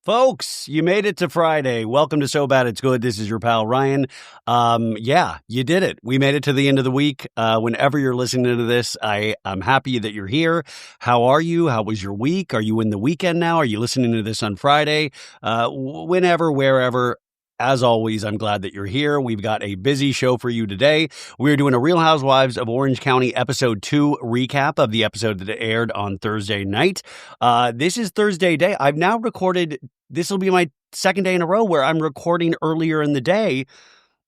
Folks, you made it to Friday. Welcome to So Bad It's Good. This is your pal, Ryan. Yeah, you did it. We made it to the end of the week. Whenever you're listening to this, I'm happy that you're here. How are you? How was your week? Are you in the weekend now? Are you listening to this on Friday? Whenever, wherever. As always, I'm glad that you're here. We've got a busy show for you today. We're doing a Real Housewives of Orange County episode 2 recap of the episode that aired on Thursday night. This is Thursday day. I've now recorded, this will be my second day in a row where I'm recording earlier in the day.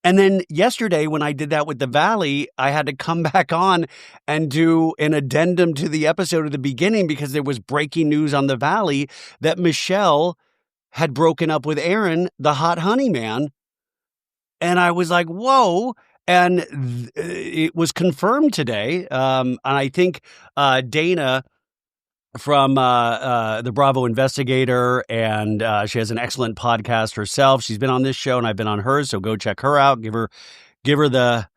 And then yesterday when I did that with the Valley, I had to come back on and do an addendum to the episode at the beginning because there was breaking news on the Valley that Michelle had broken up with Aaron, the hot honey man. And I was like, whoa. And it was confirmed today. And I think Dana from the Bravo Investigator, and she has an excellent podcast herself. She's been on this show and I've been on hers. So go check her out. Give her the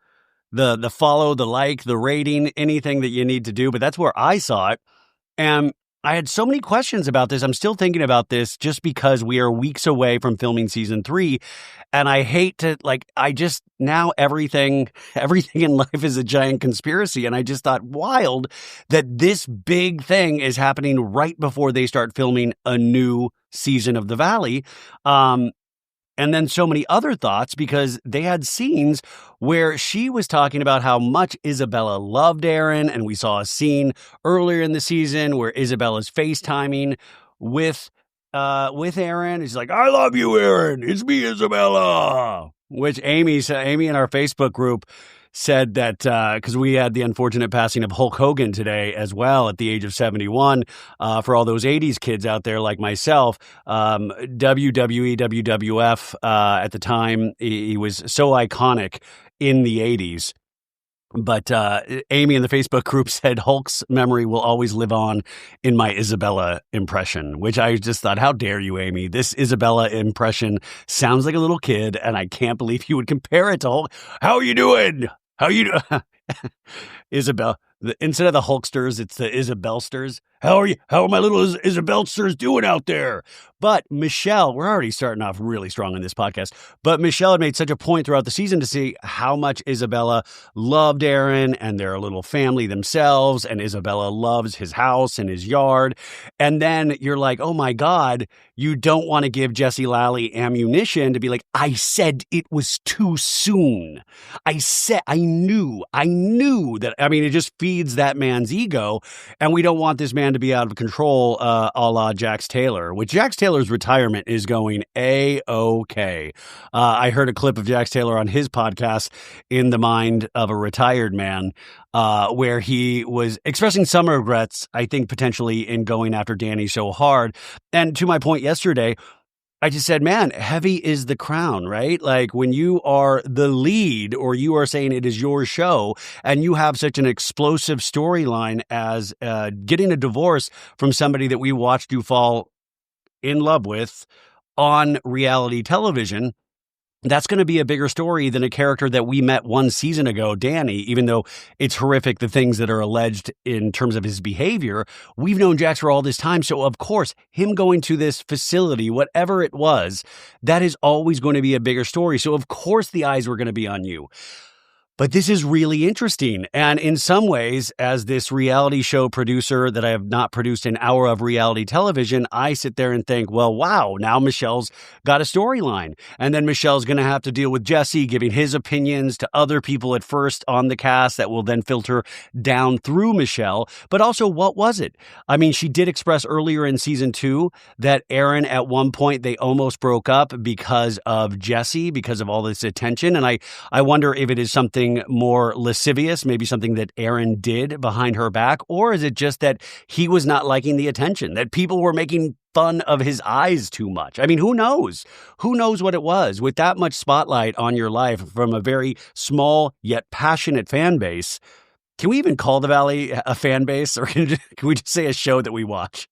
follow, the like, the rating, anything that you need to do. But that's where I saw it. And I had so many questions about this. I'm still thinking about this just because we are weeks away from filming season 3. And I hate to, now everything in life is a giant conspiracy. And I just thought wild that this big thing is happening right before they start filming a new season of The Valley. And then so many other thoughts because they had scenes where she was talking about how much Isabella loved Aaron. And we saw a scene earlier in the season where Isabella's FaceTiming with Aaron. She's like, I love you, Aaron. It's me, Isabella. Which Amy in our Facebook group said that because we had the unfortunate passing of Hulk Hogan today as well at the age of 71. For all those 80s kids out there like myself, WWE, WWF at the time, he was so iconic in the 80s. But Amy in the Facebook group said Hulk's memory will always live on in my Isabella impression, which I just thought, how dare you, Amy? This Isabella impression sounds like a little kid, and I can't believe you would compare it to Hulk. How are you doing? How you Isabel? Instead of the Hulksters, it's the Isabelsters. How are my little Isabelsters doing out there? But Michelle, we're already starting off really strong in this podcast, but Michelle had made such a point throughout the season to see how much Isabella loved Aaron and they're a little family themselves, and Isabella loves his house and his yard. And then you're like, oh my God, you don't want to give Jesse Lally ammunition to be like, I said it was too soon. I knew that. I mean, it just feeds that man's ego, and we don't want this man to be out of control, a la Jax Taylor, which Jax Taylor's retirement is going A-OK. I heard a clip of Jax Taylor on his podcast, In the Mind of a Retired Man, where he was expressing some regrets, I think, potentially in going after Danny so hard. And to my point yesterday, I just said, man, heavy is the crown, right? Like when you are the lead or you are saying it is your show and you have such an explosive storyline as getting a divorce from somebody that we watched you fall in love with on reality television, that's going to be a bigger story than a character that we met one season ago, Danny, even though it's horrific, the things that are alleged in terms of his behavior. We've known Jax for all this time. So, of course, him going to this facility, whatever it was, that is always going to be a bigger story. So, of course, the eyes were going to be on you. But this is really interesting. And in some ways, as this reality show producer that I have not produced an hour of reality television, I sit there and think, well, wow, now Michelle's got a storyline. And then Michelle's going to have to deal with Jesse giving his opinions to other people at first on the cast that will then filter down through Michelle. But also, what was it? I mean, she did express earlier in season 2 that Aaron, at one point, they almost broke up because of Jesse, because of all this attention. And I wonder if it is something more lascivious, maybe something that Aaron did behind her back, or is it just that he was not liking the attention, that people were making fun of his eyes too much? I mean, who knows? Who knows what it was? With that much spotlight on your life from a very small yet passionate fan base, can we even call The Valley a fan base, or can we just say a show that we watch?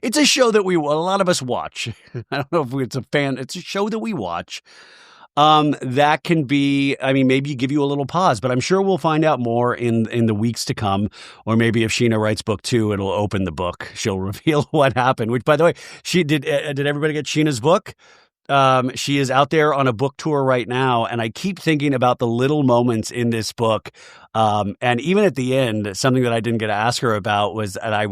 It's a show that a lot of us watch. I don't know if it's a fan. It's a show that we watch. that can be, I mean, maybe give you a little pause, but I'm sure we'll find out more in the weeks to come. Or maybe if Sheena writes book 2, it'll open the book. She'll reveal what happened, which, by the way, did everybody get Sheena's book? She is out there on a book tour right now, and I keep thinking about the little moments in this book. And even at the end, something that I didn't get to ask her about was that I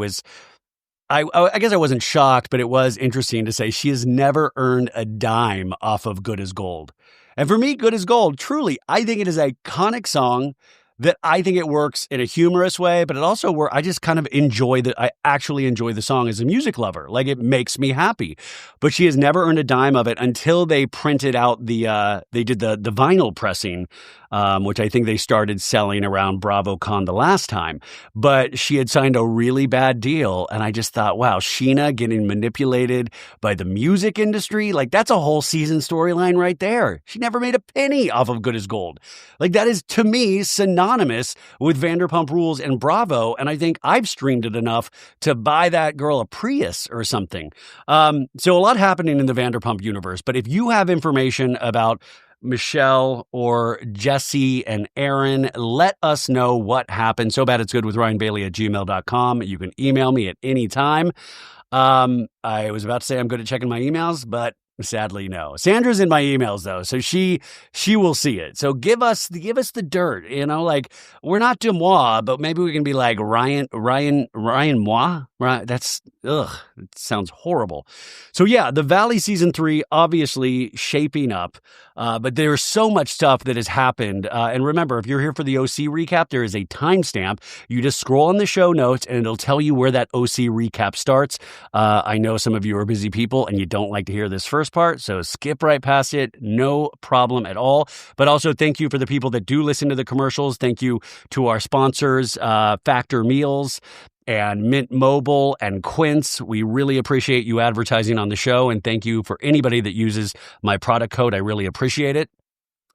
guess I wasn't shocked, but it was interesting to say she has never earned a dime off of Good as Gold. And for me, Good as Gold, truly, I think it is an iconic song that I think it works in a humorous way, but it also where I just kind of I actually enjoy the song as a music lover. Like, it makes me happy. But she has never earned a dime of it until they printed out they did the vinyl pressing, which I think they started selling around BravoCon the last time. But she had signed a really bad deal, and I just thought, wow, Sheena getting manipulated by the music industry, like, that's a whole season storyline right there. She never made a penny off of Good as Gold. Like, that is, to me, synonymous with Vanderpump Rules and Bravo, and I think I've streamed it enough to buy that girl a Prius or something. So a lot happening in the Vanderpump universe, but if you have information about Michelle or Jesse and Aaron, let us know what happened. So bad it's good with RyanBailey@gmail.com. You can email me at any time. I was about to say I'm good at checking my emails, but sadly, no. Sandra's in my emails though, so she will see it. So give us the dirt, like, we're not Demois, but maybe we can be like Ryan Moi. Right? That's it sounds horrible. So yeah, the Valley season 3 obviously shaping up, but there's so much stuff that has happened. And remember, if you're here for the OC recap, there is a timestamp. You just scroll on the show notes, and it'll tell you where that OC recap starts. I know some of you are busy people and you don't like to hear this first part, so skip right past it. No problem at all. But also, thank you for the people that do listen to the commercials. Thank you to our sponsors, Factor Meals and Mint Mobile and Quince. We really appreciate you advertising on the show, and thank you for anybody that uses my product code. I really appreciate it.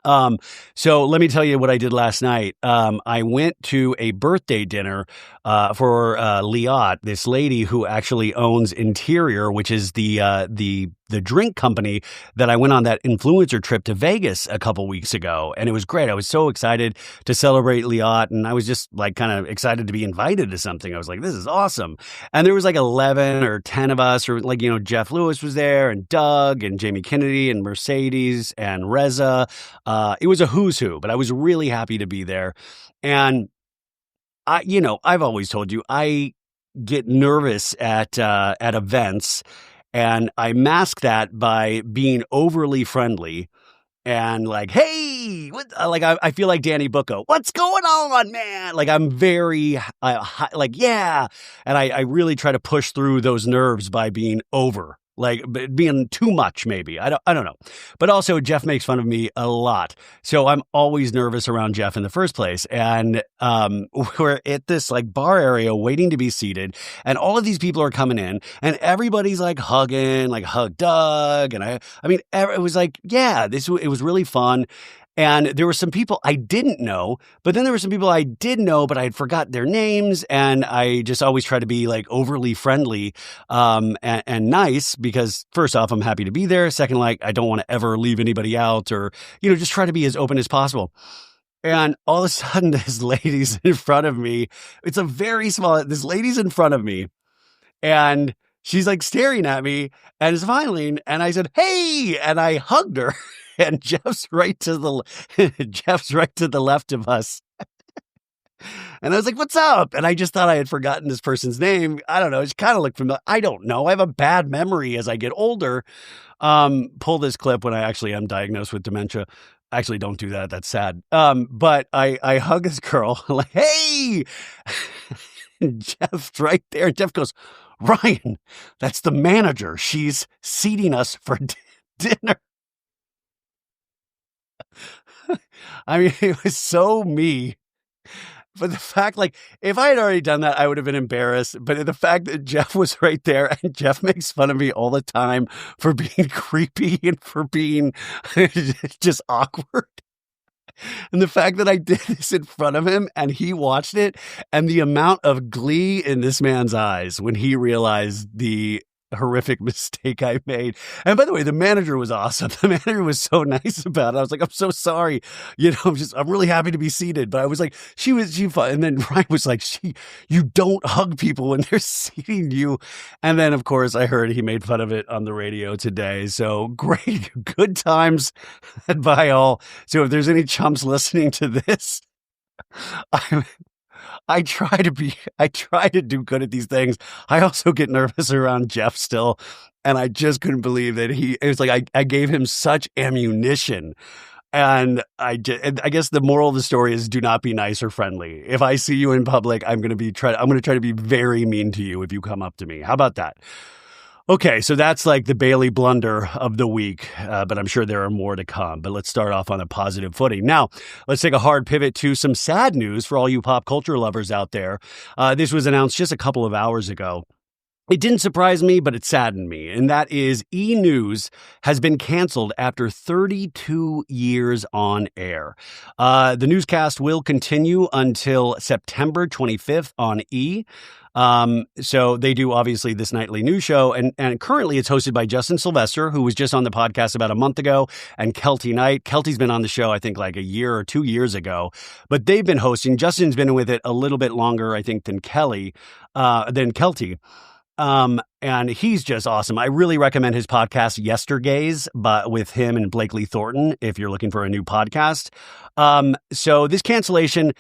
So let me tell you what I did last night. I went to a birthday dinner, for, Liat, this lady who actually owns Interior, which is the drink company that I went on that influencer trip to Vegas a couple weeks ago. And it was great. I was so excited to celebrate Liat, and I was just like kind of excited to be invited to something. I was like, this is awesome. And there was like 11 or 10 of us, or like, Jeff Lewis was there, and Doug and Jamie Kennedy and Mercedes and Reza. It was a who's who, but I was really happy to be there. And I've always told you, I get nervous at events, and I mask that by being overly friendly and like, hey, I feel like Danny Bucco. What's going on, man? Like, I'm very yeah. And I really try to push through those nerves by being over. Like, being too much, maybe. I don't know. But also, Jeff makes fun of me a lot. So I'm always nervous around Jeff in the first place. And we're at this like bar area waiting to be seated. And all of these people are coming in. And everybody's like hugging, like hug Doug. And I mean, it was like, yeah, it was really fun. And there were some people I didn't know, but then there were some people I did know, but I had forgot their names. And I just always try to be like overly friendly, and nice, because first off, I'm happy to be there. Second, like, I don't want to ever leave anybody out, or, just try to be as open as possible. And all of a sudden, this lady's in front of me. This lady's in front of me, and she's like staring at me and smiling. And I said, hey, and I hugged her. And Jeff's right to the left of us. And I was like, what's up? And I just thought I had forgotten this person's name. I don't know. It kind of looked familiar. I don't know. I have a bad memory as I get older. Pull this clip when I actually am diagnosed with dementia. Actually, don't do that. That's sad. But I hug this girl, like, hey! And Jeff's right there. And Jeff goes, Ryan, that's the manager. She's seating us for dinner. I mean, it was so me. But the fact, like, if I had already done that, I would have been embarrassed. But the fact that Jeff was right there, and Jeff makes fun of me all the time for being creepy and for being just awkward. And the fact that I did this in front of him and he watched it, and the amount of glee in this man's eyes when he realized the horrific mistake I made. And by the way, the manager was awesome. The manager was so nice about it. I was like, I'm so sorry. I'm really happy to be seated. But I was like, she and then Ryan was like, you don't hug people when they're seating you. And then, of course, I heard he made fun of it on the radio today. So great, good times by all. So if there's any chumps listening to this, I try to do good at these things. I also get nervous around Jeff still. And I just couldn't believe that it was like, I gave him such ammunition. And I guess the moral of the story is do not be nice or friendly. If I see you in public, I'm going to try to be very mean to you if you come up to me. How about that? Okay, so that's like the Bailey blunder of the week, but I'm sure there are more to come. But let's start off on a positive footing. Now, let's take a hard pivot to some sad news for all you pop culture lovers out there. This was announced just a couple of hours ago. It didn't surprise me, but it saddened me, and that is E! News has been canceled after 32 years on air. The newscast will continue until September 25th on E! So they do obviously this nightly news show, and currently it's hosted by Justin Sylvester, who was just on the podcast about a month ago, and Kelty Knight. Kelty's been on the show, I think, like a year or 2 years ago, but they've been hosting. Justin's been with it a little bit longer, I think, than Kelty. And he's just awesome. I really recommend his podcast, Yestergaze, but with him and Blakely Thornton, if you're looking for a new podcast. So this cancellation,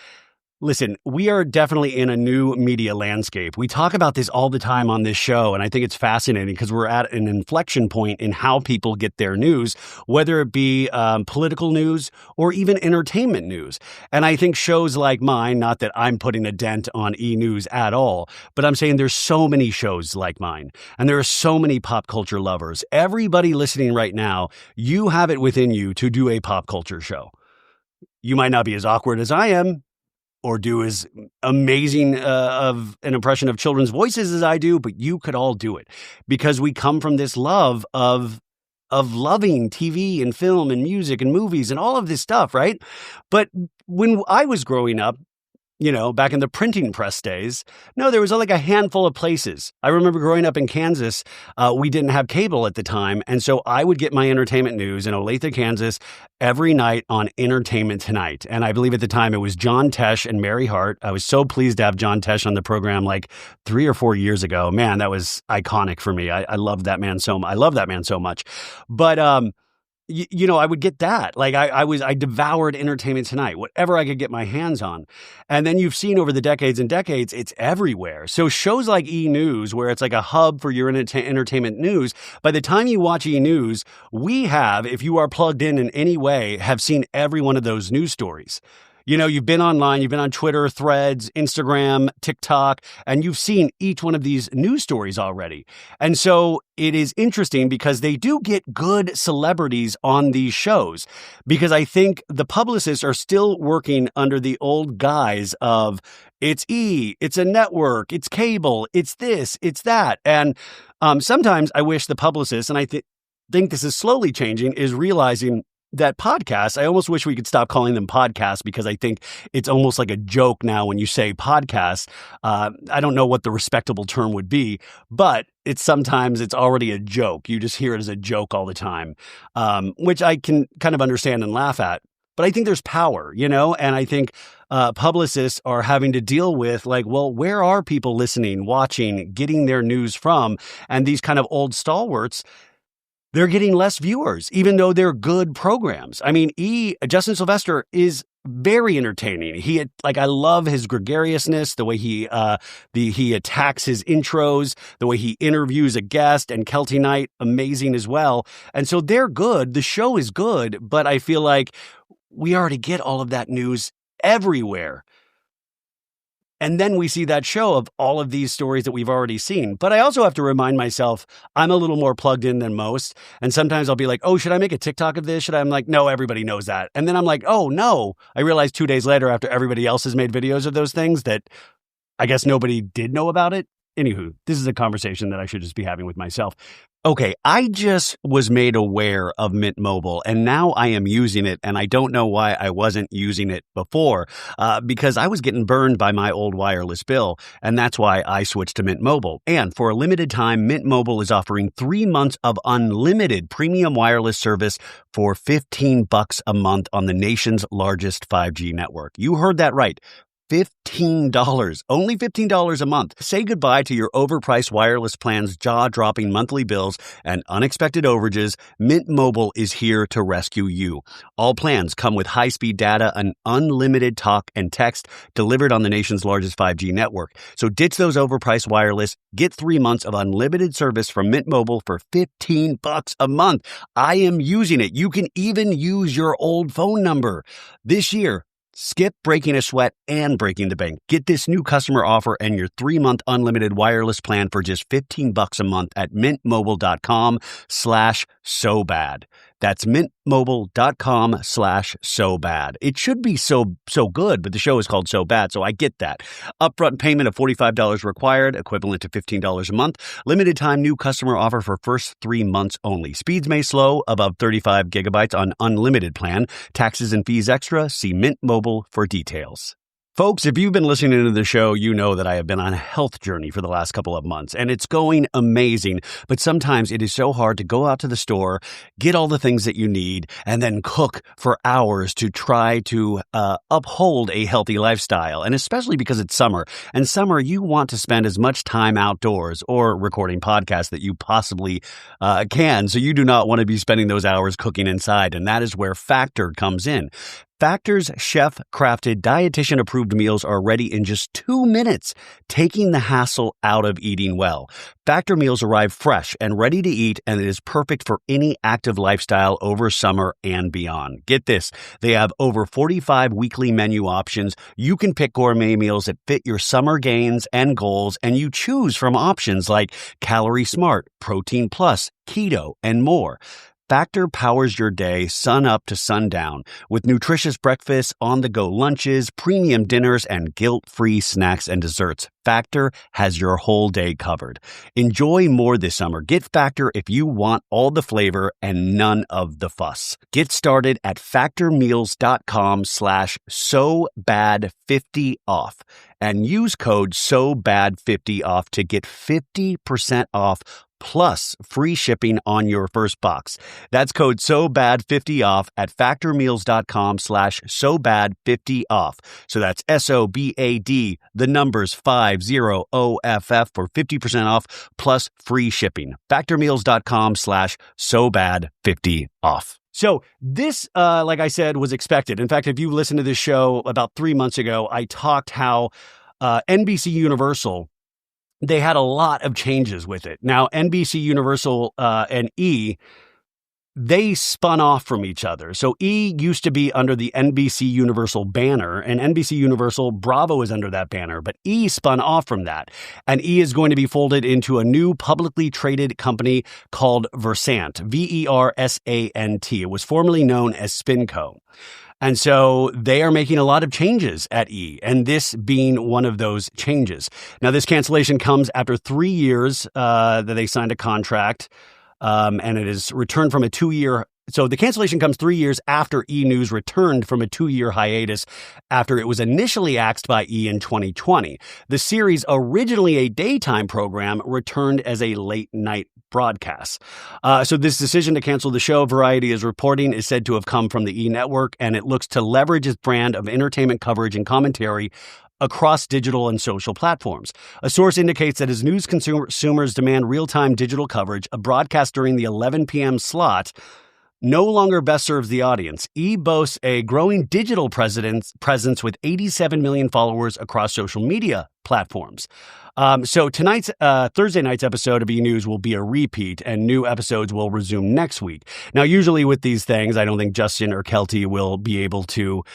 listen, we are definitely in a new media landscape. We talk about this all the time on this show, and I think it's fascinating because we're at an inflection point in how people get their news, whether it be political news or even entertainment news. And I think shows like mine, not that I'm putting a dent on E! News at all, but I'm saying there's so many shows like mine, and there are so many pop culture lovers. Everybody listening right now, you have it within you to do a pop culture show. You might not be as awkward as I am, or do as amazing of an impression of children's voices as I do, but you could all do it because we come from this love of loving TV and film and music and movies and all of this stuff, right? But when I was growing up, back in the printing press days, no, there was like a handful of places. I remember growing up in Kansas, we didn't have cable at the time. And so I would get my entertainment news in Olathe, Kansas, every night on Entertainment Tonight. And I believe at the time it was John Tesh and Mary Hart. I was so pleased to have John Tesh on the program like 3 or 4 years ago. Man, that was iconic for me. I love that man so much. I love that man so much. But, I would get that. Like I devoured Entertainment Tonight, whatever I could get my hands on. And then you've seen over the decades and decades, it's everywhere. So shows like E! News, where it's like a hub for your entertainment news, by the time you watch E! News, we have, if you are plugged in any way, have seen every one of those news stories. You've been online, you've been on Twitter, Threads, Instagram, TikTok, and you've seen each one of these news stories already. And so it is interesting because they do get good celebrities on these shows, because I think the publicists are still working under the old guise of it's E!, it's a network, it's cable, it's this, it's that. And sometimes I wish the publicists, and I think this is slowly changing, is realizing that podcasts, I almost wish we could stop calling them podcasts, because I think it's almost like a joke now when you say podcasts. I don't know what the respectable term would be, but sometimes it's already a joke. You just hear it as a joke all the time, which I can kind of understand and laugh at. But I think there's power, and I think publicists are having to deal with like, well, where are people listening, watching, getting their news from? And these kind of old stalwarts, they're getting less viewers, even though they're good programs. I mean, Justin Sylvester is very entertaining. I love his gregariousness, the way he attacks his intros, the way he interviews a guest, and Kelty Knight, amazing as well. And so they're good. The show is good, but I feel like we already get all of that news everywhere. And then we see that show of all of these stories that we've already seen. But I also have to remind myself, I'm a little more plugged in than most. And sometimes I'll be like, oh, should I make a TikTok of this? I'm like, no, everybody knows that. And then I'm like, oh, no. I realized 2 days later, after everybody else has made videos of those things, that I guess nobody did know about it. Anywho, this is a conversation that I should just be having with myself. Okay, I just was made aware of Mint Mobile, and now I am using it, and I don't know why I wasn't using it before, because I was getting burned by my old wireless bill, and that's why I switched to Mint Mobile. And for a limited time, Mint Mobile is offering 3 months of unlimited premium wireless service for $15 a month on the nation's largest 5G network. You heard that right. $15, only $15 a month. Say goodbye to your overpriced wireless plans, jaw-dropping monthly bills, and unexpected overages. Mint Mobile is here to rescue you. All plans come with high-speed data and unlimited talk and text delivered on the nation's largest 5G network. So ditch those overpriced wireless. Get 3 months of unlimited service from Mint Mobile for $15 a month. I am using it. You can even use your old phone number. This year, skip breaking a sweat and breaking the bank. Get this new customer offer and your 3-month unlimited wireless plan for just $15 a month at mintmobile.com/SoBad. That's mintmobile.com/SoBad. It should be so good, but the show is called So Bad, so I get that. Upfront payment of $45 required, equivalent to $15 a month. Limited time new customer offer for first 3 months only. Speeds may slow above 35 gigabytes on unlimited plan. Taxes and fees extra. See Mint Mobile for details. Folks, if you've been listening to the show, you know that I have been on a health journey for the last couple of months, and it's going amazing. But sometimes it is so hard to go out to the store, get all the things that you need, and then cook for hours to try to uphold a healthy lifestyle. And especially because it's summer. And summer, you want to spend as much time outdoors or recording podcasts that you possibly can. So you do not want to be spending those hours cooking inside. And that is where Factor comes in. Factor's chef-crafted, dietitian-approved meals are ready in just 2 minutes, taking the hassle out of eating well. Factor meals arrive fresh and ready to eat, and it is perfect for any active lifestyle over summer and beyond. Get this, they have over 45 weekly menu options. You can pick gourmet meals that fit your summer gains and goals, and you choose from options like Calorie Smart, Protein Plus, Keto, and more. Factor powers your day sun up to sundown with nutritious breakfasts, on-the-go lunches, premium dinners, and guilt-free snacks and desserts. Factor has your whole day covered. Enjoy more this summer. Get Factor if you want all the flavor and none of the fuss. Get started at factormeals.com/SoBad50off and use code SoBad50off to get 50% off plus free shipping on your first box. That's code SoBad50off at factormeals.com/SoBad50off. So that's SOBAD, the numbers 50OFF for 50% off plus free shipping. Factormeals.com/SoBad50off. So this, like I said, was expected. In fact, if you listened to this show about 3 months ago, I talked how NBC Universal, they had a lot of changes with it. Now, NBC Universal and E, they spun off from each other. So E used to be under the NBC Universal banner, and NBC Universal Bravo is under that banner, but E spun off from that. And E is going to be folded into a new publicly traded company called Versant, Versant. It was formerly known as SpinCo. And so they are making a lot of changes at E, and this being one of those changes. Now, this cancellation comes after 3 years that they signed a contract, and it is returned from a 2-year. So the cancellation comes 3 years after E! News returned from a 2-year hiatus after it was initially axed by E! in 2020. The series, originally a daytime program, returned as a late-night broadcast. So this decision to cancel the show, Variety is reporting, is said to have come from the E! Network, and it looks to leverage its brand of entertainment coverage and commentary across digital and social platforms. A source indicates that as news consumers demand real-time digital coverage, a broadcast during the 11 p.m. slot no longer best serves the audience. E! boasts a growing digital presence with 87 million followers across social media platforms. So tonight's Thursday night's episode of E! News will be a repeat, and new episodes will resume next week. Now, usually with these things, I don't think Justin or Kelty will be able to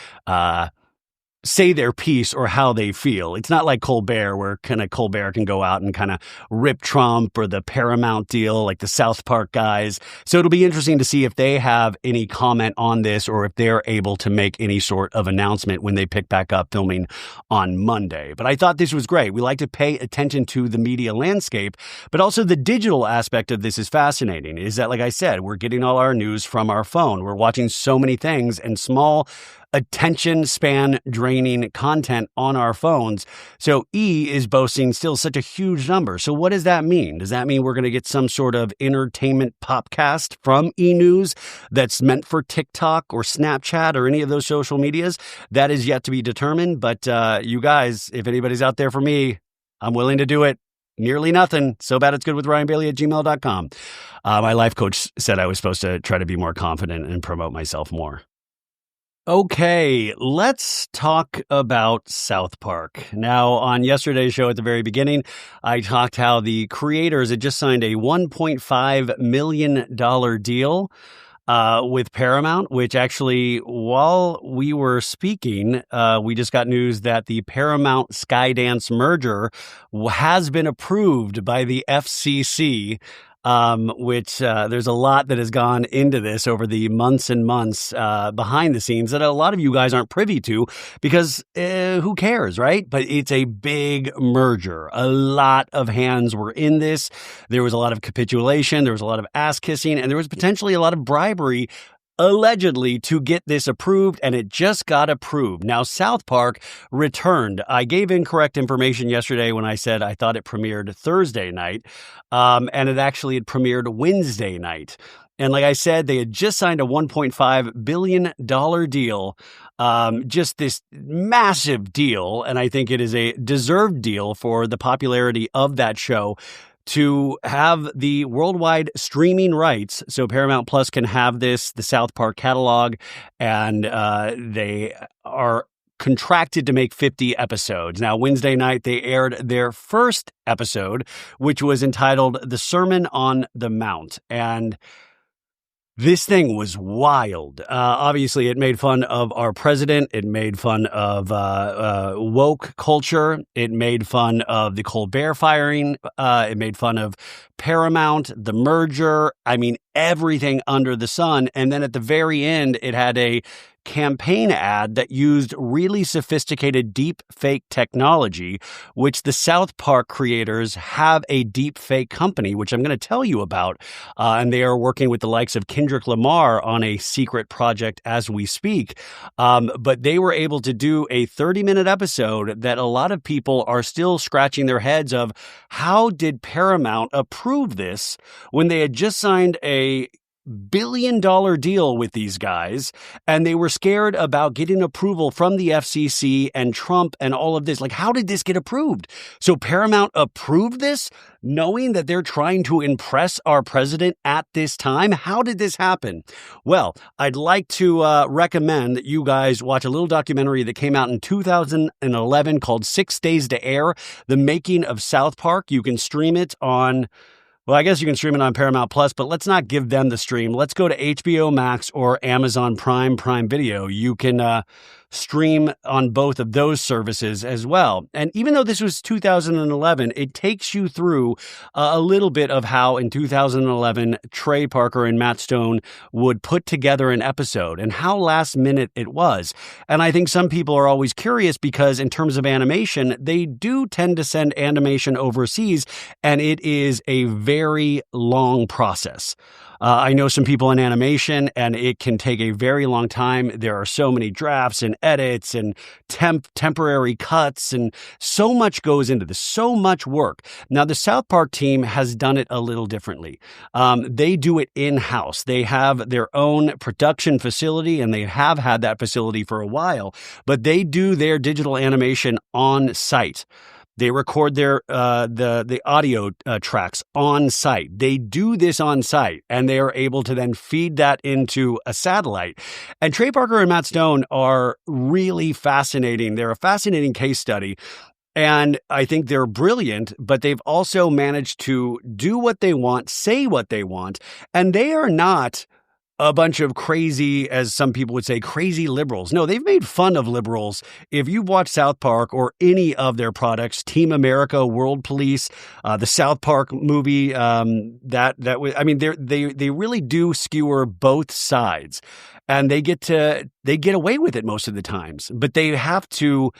say their piece or how they feel. It's not like Colbert, where kind of Colbert can go out and kind of rip Trump or the Paramount deal, like the South Park guys. So it'll be interesting to see if they have any comment on this or if they're able to make any sort of announcement when they pick back up filming on Monday. But I thought this was great. We like to pay attention to the media landscape, but also the digital aspect of this is fascinating. Is that, like I said, we're getting all our news from our phone. We're watching so many things and small attention span draining content on our phones. So E is boasting still such a huge number. So what does that mean? Does that mean we're going to get some sort of entertainment popcast from E News that's meant for TikTok or Snapchat or any of those social medias? That is yet to be determined. But you guys, if anybody's out there for me, I'm willing to do it. Nearly nothing. So bad it's good with RyanBailey@gmail.com. My life coach said I was supposed to try to be more confident and promote myself more. Okay, let's talk about South Park. Now, on yesterday's show at the very beginning, I talked how the creators had just signed a $1.5 million deal with Paramount, which actually, while we were speaking, we just got news that the Paramount Skydance merger has been approved by the FCC. Which there's a lot that has gone into this over the months and months behind the scenes that a lot of you guys aren't privy to because who cares, right? But it's a big merger. A lot of hands were in this. There was a lot of capitulation. There was a lot of ass kissing, and there was potentially a lot of bribery allegedly to get this approved, and it just got approved. Now, South Park returned. I gave incorrect information yesterday when I said I thought it premiered Thursday night, and it actually had premiered Wednesday night. And like I said, they had just signed a $1.5 billion deal, just this massive deal, and I think it is a deserved deal for the popularity of that show, to have the worldwide streaming rights so Paramount Plus can have this, the South Park catalog, and they are contracted to make 50 episodes. Now, Wednesday night, they aired their first episode, which was entitled The Sermon on the Mount. And this thing was wild. Obviously, it made fun of our president. It made fun of woke culture. It made fun of the Colbert firing. It made fun of Paramount, the merger. I mean, everything under the sun. And then at the very end, it had a campaign ad that used really sophisticated deep fake technology, which the South Park creators have a deep fake company, which I'm going to tell you about. And they are working with the likes of Kendrick Lamar on a secret project as we speak. But they were able to do a 30-minute episode that a lot of people are still scratching their heads of how did Paramount approve this when they had just signed a billion-dollar deal with these guys, and they were scared about getting approval from the FCC and Trump and all of this. Like, how did this get approved? So Paramount approved this, knowing that they're trying to impress our president at this time? How did this happen? Well, I'd like to recommend that you guys watch a little documentary that came out in 2011 called 6 Days to Air, The Making of South Park. You can stream it on... Well, I guess you can stream it on Paramount Plus, but let's not give them the stream. Let's go to HBO Max or Amazon Prime Video. You can stream on both of those services as well. And even though this was 2011, it takes you through a little bit of how in 2011, Trey Parker and Matt Stone would put together an episode and how last minute it was. And I think some people are always curious because in terms of animation, they do tend to send animation overseas, and it is a very long process. I know some people in animation, and it can take a very long time. There are so many drafts and edits and temporary cuts, and so much goes into this, so much work. Now, the South Park team has done it a little differently. They do it in-house. They have their own production facility, and they have had that facility for a while, but they do their digital animation on site. They record their the audio tracks on site. They do this on site, and they are able to then feed that into a satellite. And Trey Parker and Matt Stone are really fascinating. They're a fascinating case study. And I think they're brilliant, but they've also managed to do what they want, say what they want, and they are not a bunch of crazy, as some people would say, crazy liberals. No, they've made fun of liberals. If you've watched South Park or any of their products, Team America, World Police, the South Park movie, they really do skewer both sides, and they get away with it most of the times. But they have to.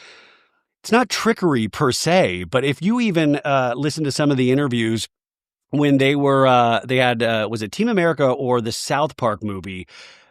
It's not trickery per se, but if you even listen to some of the interviews when they had was it Team America or the South Park movie,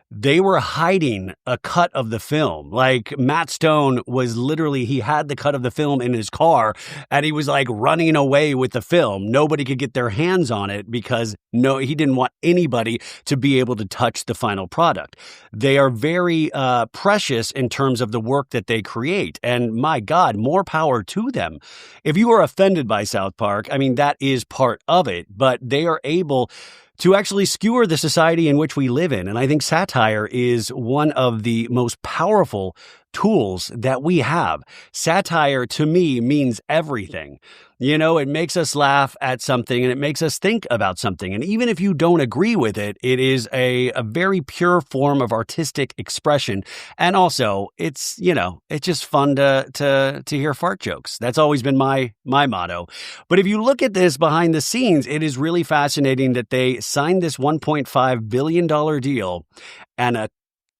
they were hiding a cut of the film. Like Matt Stone was literally, he had the cut of the film in his car and he was like running away with the film. Nobody could get their hands on it because he didn't want anybody to be able to touch the final product. They are very precious in terms of the work that they create. And my God, more power to them. If you are offended by South Park, I mean, that is part of it, but they are able to actually skewer the society in which we live in. And I think satire is one of the most powerful tools that we have. Satire, to me, means everything. You know, it makes us laugh at something and it makes us think about something. And even if you don't agree with it, it is a very pure form of artistic expression. And also, it's just fun to hear fart jokes. That's always been my motto. But if you look at this behind the scenes, it is really fascinating that they signed this $1.5 billion deal and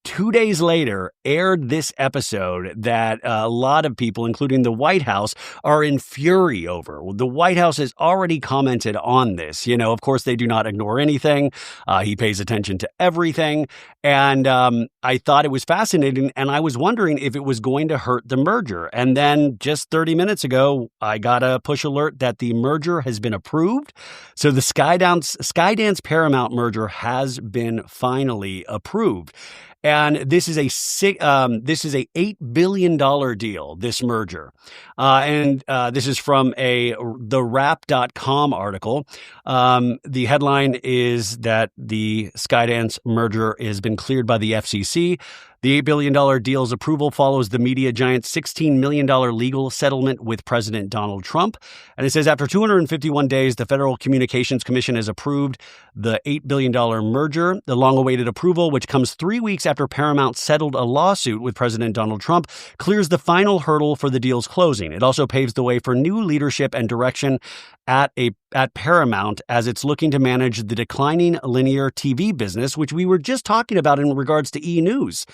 2 days later aired this episode that a lot of people, including the White House, are in fury over. The White House has already commented on this. Of course, they do not ignore anything. He pays attention to everything. And I thought it was fascinating. And I was wondering if it was going to hurt the merger. And then just 30 minutes ago, I got a push alert that the merger has been approved. So the Skydance Paramount merger has been finally approved. And this is a $8 billion deal, this merger. This is from the Wrap.com article. The headline is that the Skydance merger has been cleared by the FCC. The $8 billion deal's approval follows the media giant's $16 million legal settlement with President Donald Trump. And it says after 251 days, the Federal Communications Commission has approved the $8 billion merger. The long-awaited approval, which comes 3 weeks after Paramount settled a lawsuit with President Donald Trump, clears the final hurdle for the deal's closing. It also paves the way for new leadership and direction at Paramount as it's looking to manage the declining linear TV business, which we were just talking about in regards to E! News,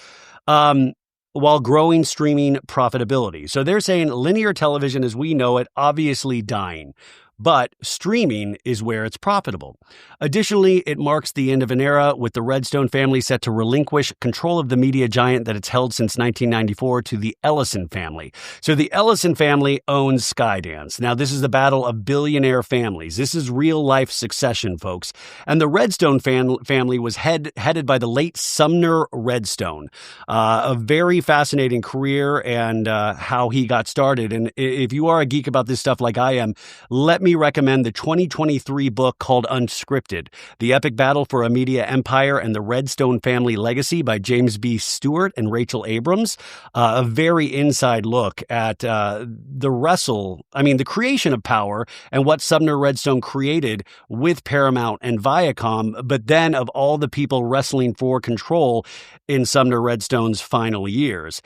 while growing streaming profitability. So they're saying linear television as we know it, obviously dying. But streaming is where it's profitable. Additionally, it marks the end of an era with the Redstone family set to relinquish control of the media giant that it's held since 1994 to the Ellison family. So the Ellison family owns Skydance. Now, this is the battle of billionaire families. This is real-life succession, folks. And the Redstone family was headed by the late Sumner Redstone. A very fascinating career and how he got started. And if you are a geek about this stuff like I am, let me recommend the 2023 book called Unscripted, The Epic Battle for a Media Empire and the Redstone Family Legacy by James B. Stewart and Rachel Abrams. A very inside look at the creation of power and what Sumner Redstone created with Paramount and Viacom, but then of all the people wrestling for control in Sumner Redstone's final years.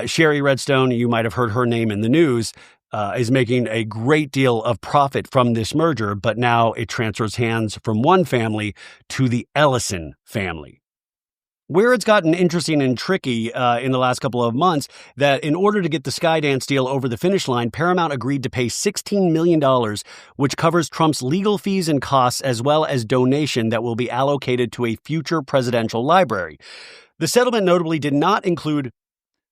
Sherry Redstone, you might have heard her name in the news, is making a great deal of profit from this merger, but now it transfers hands from one family to the Ellison family. Where it's gotten interesting and tricky in the last couple of months, that in order to get the Skydance deal over the finish line, Paramount agreed to pay $16 million, which covers Trump's legal fees and costs, as well as donation that will be allocated to a future presidential library. The settlement notably did not include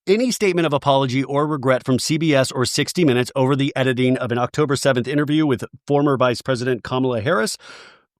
any statement of apology or regret from CBS or 60 Minutes over the editing of an October 7th interview with former Vice President Kamala Harris,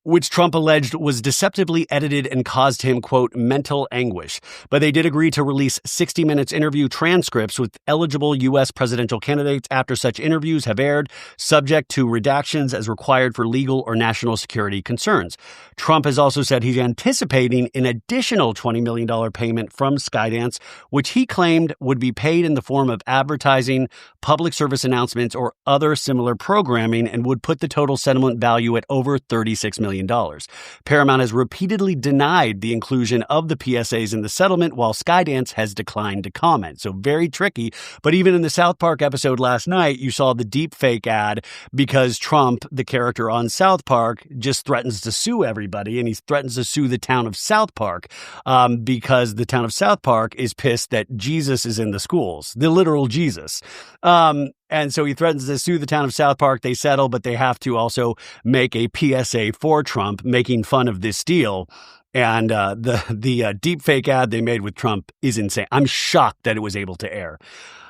which Trump alleged was deceptively edited and caused him, quote, mental anguish. But they did agree to release 60 Minutes interview transcripts with eligible U.S. presidential candidates after such interviews have aired, subject to redactions as required for legal or national security concerns. Trump has also said he's anticipating an additional $20 million payment from Skydance, which he claimed would be paid in the form of advertising, public service announcements, or other similar programming, and would put the total settlement value at over $36 million. million. Paramount has repeatedly denied the inclusion of the PSAs in the settlement, while Skydance has declined to comment. So very tricky. But even in the South Park episode last night, you saw the deep fake ad because Trump, the character on South Park, just threatens to sue everybody, and he threatens to sue the town of South Park because the town of South Park is pissed that Jesus is in the schools, the literal Jesus. And so he threatens to sue the town of South Park. They settle, but they have to also make a PSA for Trump, making fun of this deal. And the deep fake ad they made with Trump is insane. I'm shocked that it was able to air.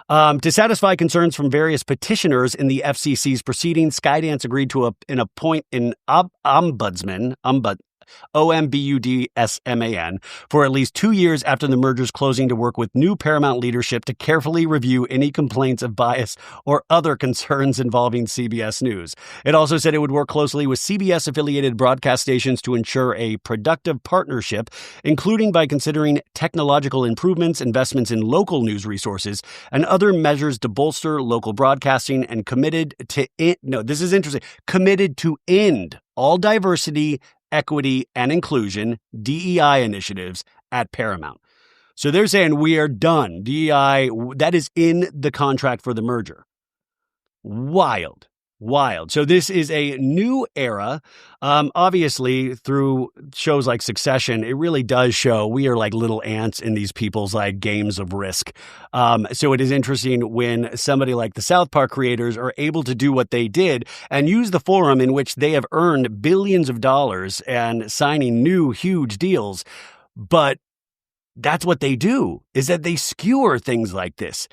To satisfy concerns from various petitioners in the FCC's proceedings, Skydance agreed to appoint an ombudsman, OMBUDSMAN, for at least 2 years after the merger's closing to work with new Paramount leadership to carefully review any complaints of bias or other concerns involving CBS News. It also said it would work closely with CBS-affiliated broadcast stations to ensure a productive partnership, including by considering technological improvements, investments in local news resources, and other measures to bolster local broadcasting, and committed to end all diversity, equity, and inclusion, DEI initiatives at Paramount. So they're saying we are done. DEI, that is in the contract for the merger. Wild. So this is a new era. Obviously, through shows like Succession, it really does show we are like little ants in these people's like games of Risk. So it is interesting when somebody like the South Park creators are able to do what they did and use the forum in which they have earned billions of dollars and signing new huge deals. But that's what they do, is that they skewer things like this.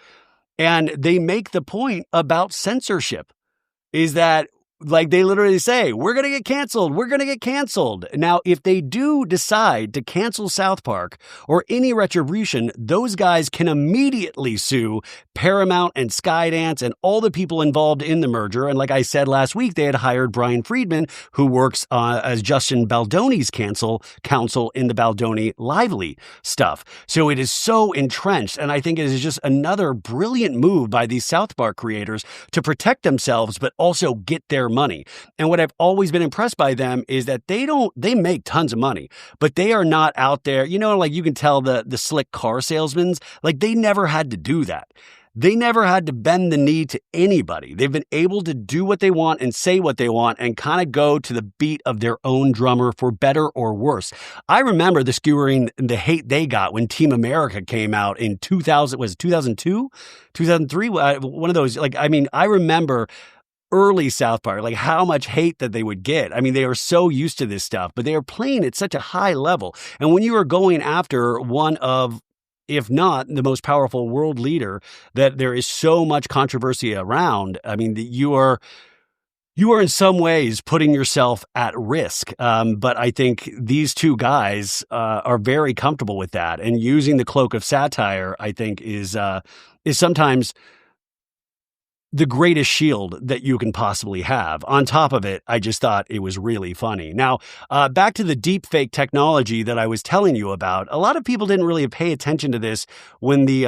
And they make the point about censorship. Is that, like, they literally say, we're going to get canceled. We're going to get canceled. Now, if they do decide to cancel South Park or any retribution, those guys can immediately sue Paramount and Skydance and all the people involved in the merger. And like I said last week, they had hired Brian Friedman, who works as Justin Baldoni's counsel in the Baldoni Lively stuff. So it is so entrenched. And I think it is just another brilliant move by these South Park creators to protect themselves, but also get their money. And what I've always been impressed by them is that they make tons of money, but they are not out there, like you can tell the slick car salesmen, like they never had to do that. They never had to bend the knee to anybody. They've been able to do what they want and say what they want and kind of go to the beat of their own drummer, for better or worse. I remember the skewering and the hate they got when Team America came out in 2000, was it 2002, 2003? One of those, I remember early South Park, like how much hate that they would get. I mean, they are so used to this stuff, but they are playing at such a high level. And when you are going after one of, if not the most powerful world leader that there is so much controversy around, I mean, you are in some ways putting yourself at risk. But I think these two guys are very comfortable with that. And using the cloak of satire, I think, is sometimes the greatest shield that you can possibly have. On top of it, I just thought it was really funny. Now, back to the deep fake technology that I was telling you about. A lot of people didn't really pay attention to this when the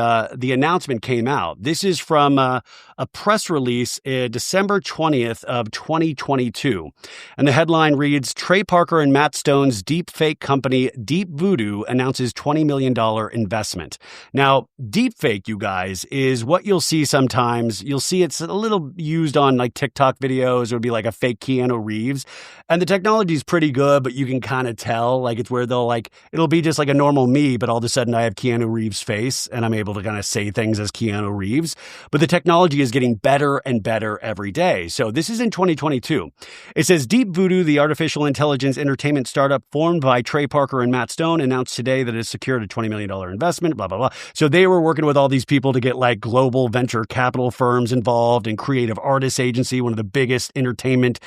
announcement came out. This is from a press release December 20th of 2022. And the headline reads, Trey Parker and Matt Stone's deep fake company Deep Voodoo announces $20 million investment. Now, deep fake, you guys, is what you'll see sometimes. You'll see it's a little used on like TikTok videos. It would be like a fake Keanu Reeves. And the technology is pretty good, but you can kind of tell, like, it's where it'll be just like a normal me, but all of a sudden I have Keanu Reeves' face and I'm able to kind of say things as Keanu Reeves. But the technology is getting better and better every day. So this is in 2022. It says Deep Voodoo, the artificial intelligence entertainment startup formed by Trey Parker and Matt Stone, announced today that it secured a $20 million investment, blah, blah, blah. So they were working with all these people to get like global venture capital firms involved and creative artists agency, one of the biggest entertainment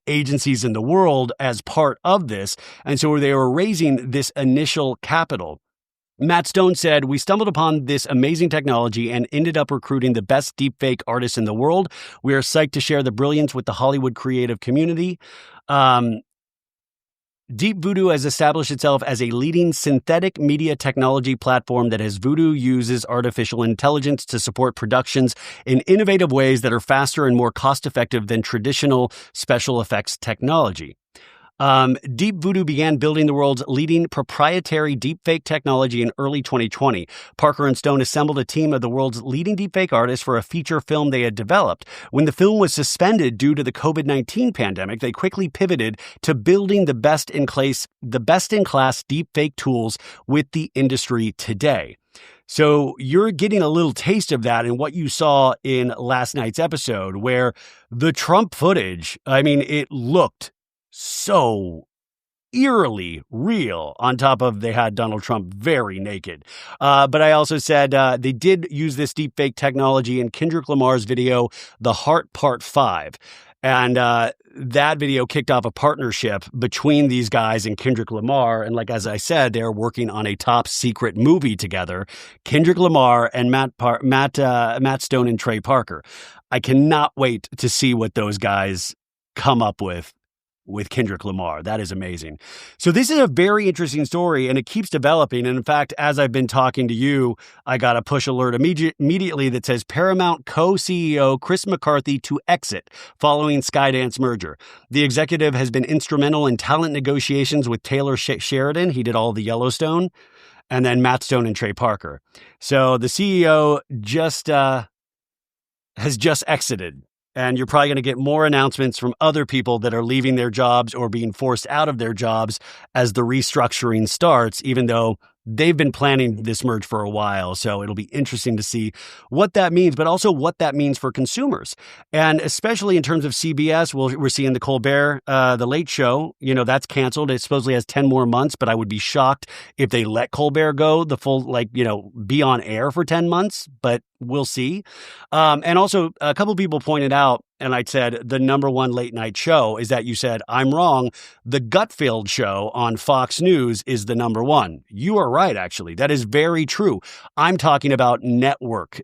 agencies in the world, as part of this. And so they were raising this initial capital. Matt Stone said, we stumbled upon this amazing technology and ended up recruiting the best deepfake artists in the world. We are psyched to share the brilliance with the Hollywood creative community. Deep Voodoo has established itself as a leading synthetic media technology platform that has Voodoo uses artificial intelligence to support productions in innovative ways that are faster and more cost-effective than traditional special effects technology. Deep Voodoo began building the world's leading proprietary deepfake technology in early 2020. Parker and Stone assembled a team of the world's leading deepfake artists for a feature film they had developed. When the film was suspended due to the COVID-19 pandemic, they quickly pivoted to building the best-in-class deepfake tools with the industry today. So you're getting a little taste of that in what you saw in last night's episode, where the Trump footage, it looked so eerily real, on top of they had Donald Trump very naked. But I also said they did use this deepfake technology in Kendrick Lamar's video, The Heart Part 5. And that video kicked off a partnership between these guys and Kendrick Lamar. And as I said, they're working on a top secret movie together, Kendrick Lamar and Matt Stone and Trey Parker. I cannot wait to see what those guys come up with Kendrick Lamar. That is amazing. So this is a very interesting story, and it keeps developing. And in fact, as I've been talking to you, I got a push alert immediately that says Paramount co-CEO Chris McCarthy to exit following Skydance merger. The executive has been instrumental in talent negotiations with Taylor Sheridan. He did all the Yellowstone. And then Matt Stone and Trey Parker. So the CEO has just exited. And you're probably going to get more announcements from other people that are leaving their jobs or being forced out of their jobs as the restructuring starts, even though they've been planning this merge for a while. So it'll be interesting to see what that means, but also what that means for consumers. And especially in terms of CBS, we're seeing the Colbert, the Late Show, that's canceled. It supposedly has 10 more months, but I would be shocked if they let Colbert go the full, be on air for 10 months, but we'll see. And also a couple people pointed out, and I said, the number one late night show is that you said, I'm wrong. The Gutfeld show on Fox News is the number one. You are right, actually. That is very true. I'm talking about network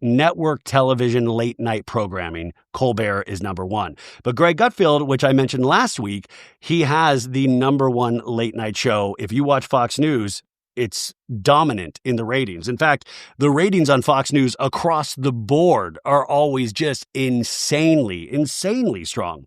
television late night programming. Colbert is number one. But Greg Gutfeld, which I mentioned last week, he has the number one late night show. If you watch Fox News, it's dominant in the ratings. In fact, the ratings on Fox News across the board are always just insanely strong.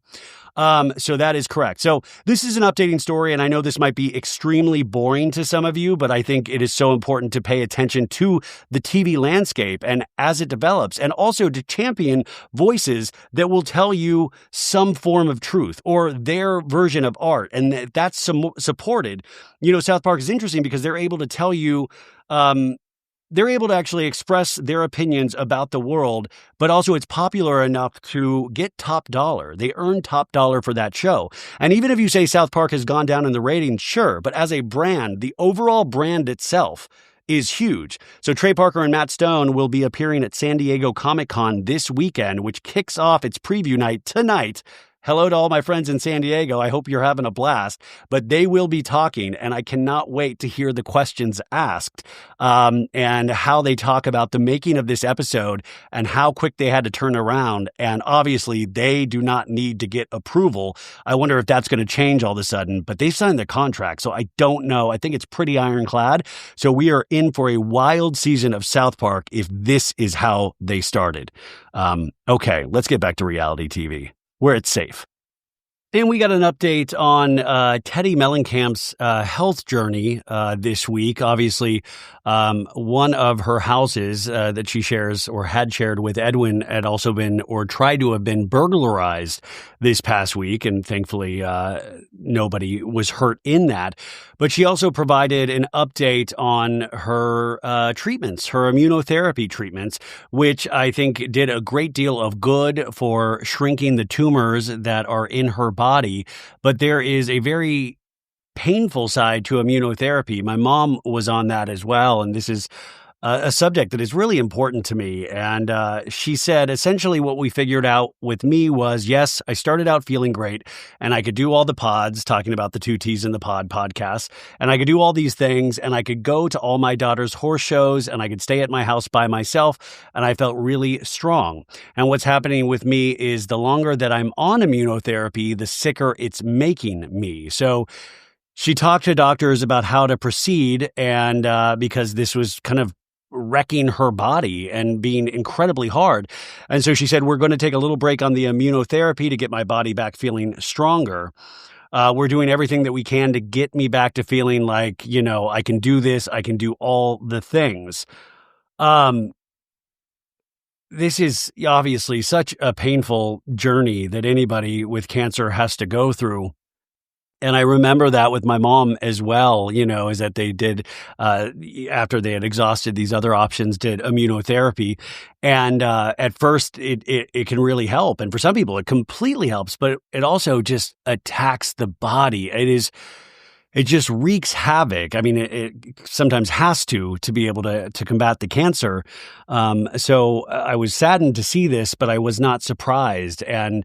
So that is correct. So this is an updating story, and I know this might be extremely boring to some of you, but I think it is so important to pay attention to the TV landscape and as it develops, and also to champion voices that will tell you some form of truth or their version of art. And that's supported. South Park is interesting because they're able to tell you, they're able to actually express their opinions about the world, but also it's popular enough to get top dollar. They earn top dollar for that show. And even if you say South Park has gone down in the ratings, sure, but as a brand, the overall brand itself is huge. So Trey Parker and Matt Stone will be appearing at San Diego Comic-Con this weekend, which kicks off its preview night tonight. Hello to all my friends in San Diego. I hope you're having a blast. But they will be talking, and I cannot wait to hear the questions asked and how they talk about the making of this episode and how quick they had to turn around. And obviously, they do not need to get approval. I wonder if that's going to change all of a sudden. But they've signed the contract, so I don't know. I think it's pretty ironclad. So we are in for a wild season of South Park if this is how they started. Okay, let's get back to reality TV, where it's safe. And we got an update on Teddi Mellencamp's health journey this week. Obviously, one of her houses that she shares or had shared with Edwin had also been or tried to have been burglarized this past week. And thankfully, nobody was hurt in that. But she also provided an update on her treatments, her immunotherapy treatments, which I think did a great deal of good for shrinking the tumors that are in her body. But there is a very painful side to immunotherapy. My mom was on that as well, and this is a subject that is really important to me. And she said, essentially what we figured out with me was, yes, I started out feeling great, and I could do all the pods, talking about the 2 T's in the pod podcast, and I could do all these things, and I could go to all my daughter's horse shows, and I could stay at my house by myself, and I felt really strong. And what's happening with me is the longer that I'm on immunotherapy, the sicker it's making me. So she talked to doctors about how to proceed, and because this was kind of wrecking her body and being incredibly hard. And so she said, we're going to take a little break on the immunotherapy to get my body back feeling stronger. We're doing everything that we can to get me back to feeling like, I can do this. I can do all the things. This is obviously such a painful journey that anybody with cancer has to go through. And I remember that with my mom as well, is that they did, after they had exhausted these other options, did immunotherapy. And at first, it can really help. And for some people, it completely helps, but it also just attacks the body. It just wreaks havoc. I mean, it sometimes has to be able to combat the cancer. So I was saddened to see this, but I was not surprised. And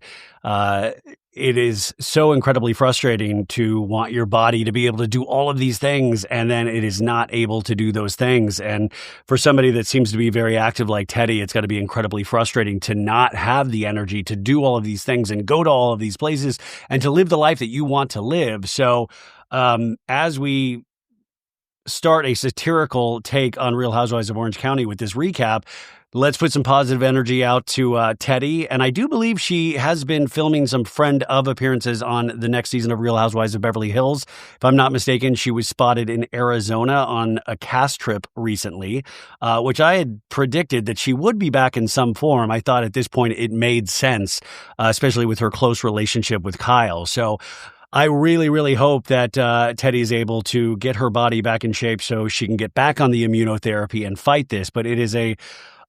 it is so incredibly frustrating to want your body to be able to do all of these things, and then it is not able to do those things. And for somebody that seems to be very active like Teddi, it's got to be incredibly frustrating to not have the energy to do all of these things and go to all of these places and to live the life that you want to live. So as we start a satirical take on Real Housewives of Orange County with this recap, let's put some positive energy out to Teddi. And I do believe she has been filming some friend of appearances on the next season of Real Housewives of Beverly Hills. If I'm not mistaken, she was spotted in Arizona on a cast trip recently, which I had predicted that she would be back in some form. I thought at this point it made sense, especially with her close relationship with Kyle. So I really, really hope that Teddi is able to get her body back in shape so she can get back on the immunotherapy and fight this. But it is a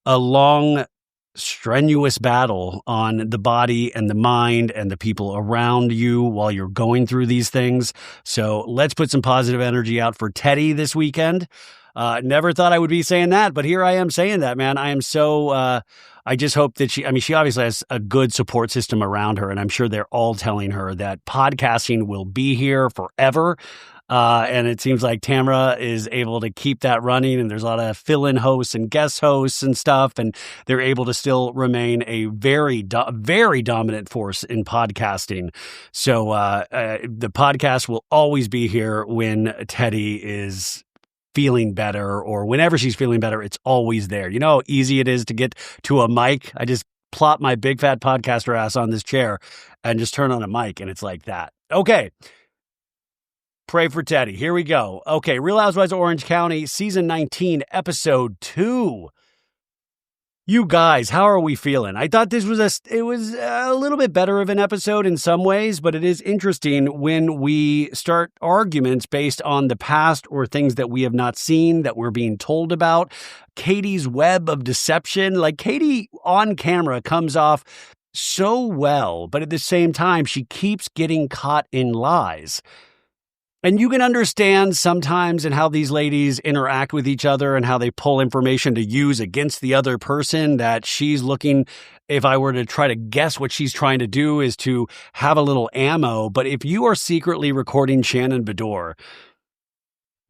long, strenuous battle on the body and the mind and the people around you while you're going through these things. So let's put some positive energy out for Teddi this weekend. Never thought I would be saying that, but here I am saying that, man. I am so... I just hope that she obviously has a good support system around her, and I'm sure they're all telling her that podcasting will be here forever. And it seems like Tamra is able to keep that running, and there's a lot of fill-in hosts and guest hosts and stuff, and they're able to still remain a very, very dominant force in podcasting. So the podcast will always be here when Teddi is feeling better, or whenever she's feeling better, it's always there. You know how easy it is to get to a mic? I just plop my big fat podcaster ass on this chair and just turn on a mic, and it's like that. Okay. Pray for Teddi. Here we go. Okay, Real Housewives of Orange County, Season 19, Episode 2. You guys, how are we feeling? I thought this was a little bit better of an episode in some ways, but it is interesting when we start arguments based on the past or things that we have not seen, that we're being told about. Katie's web of deception, like Katie on camera comes off so well, but at the same time, she keeps getting caught in lies. And you can understand sometimes in how these ladies interact with each other and how they pull information to use against the other person, that she's looking, if I were to try to guess what she's trying to do, is to have a little ammo. But if you are secretly recording Shannon Bedore,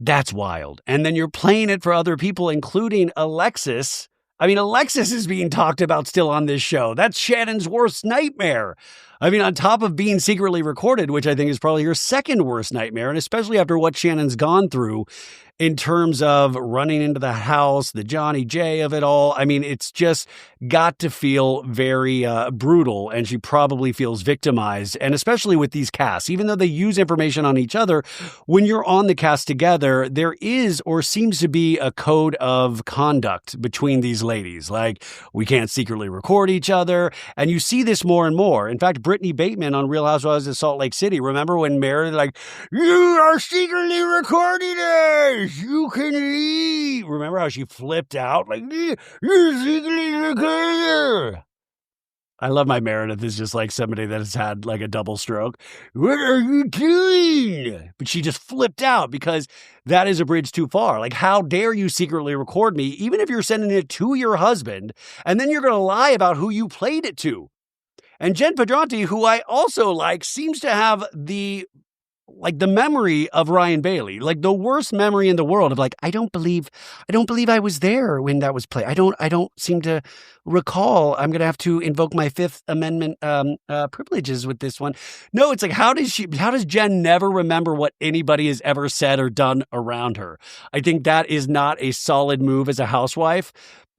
that's wild. And then you're playing it for other people, including Alexis. I mean, Alexis is being talked about still on this show. That's Shannon's worst nightmare. I mean, on top of being secretly recorded, which I think is probably her second worst nightmare, and especially after what Shannon's gone through in terms of running into the house, the Johnny J of it all. I mean, it's just got to feel very brutal, and she probably feels victimized. And especially with these casts, even though they use information on each other, when you're on the cast together, there is or seems to be a code of conduct between these ladies. Like, we can't secretly record each other. And you see this more and more. In fact, Brittany Bateman on Real Housewives of Salt Lake City, remember when Meredith, like, you are secretly recording us, you can leave. Remember how she flipped out? Like, you're secretly recording. I love my Meredith is just like somebody that has had like a double stroke. What are you doing? But she just flipped out because that is a bridge too far. Like, how dare you secretly record me, even if you're sending it to your husband, and then you're going to lie about who you played it to. And Jen Pedranti, who I also like, seems to have the memory of Ryan Bailey, like the worst memory in the world of like, I don't believe I was there when that was played. I don't seem to recall. I'm going to have to invoke my Fifth Amendment privileges with this one. No, it's like, how does Jen never remember what anybody has ever said or done around her? I think that is not a solid move as a housewife.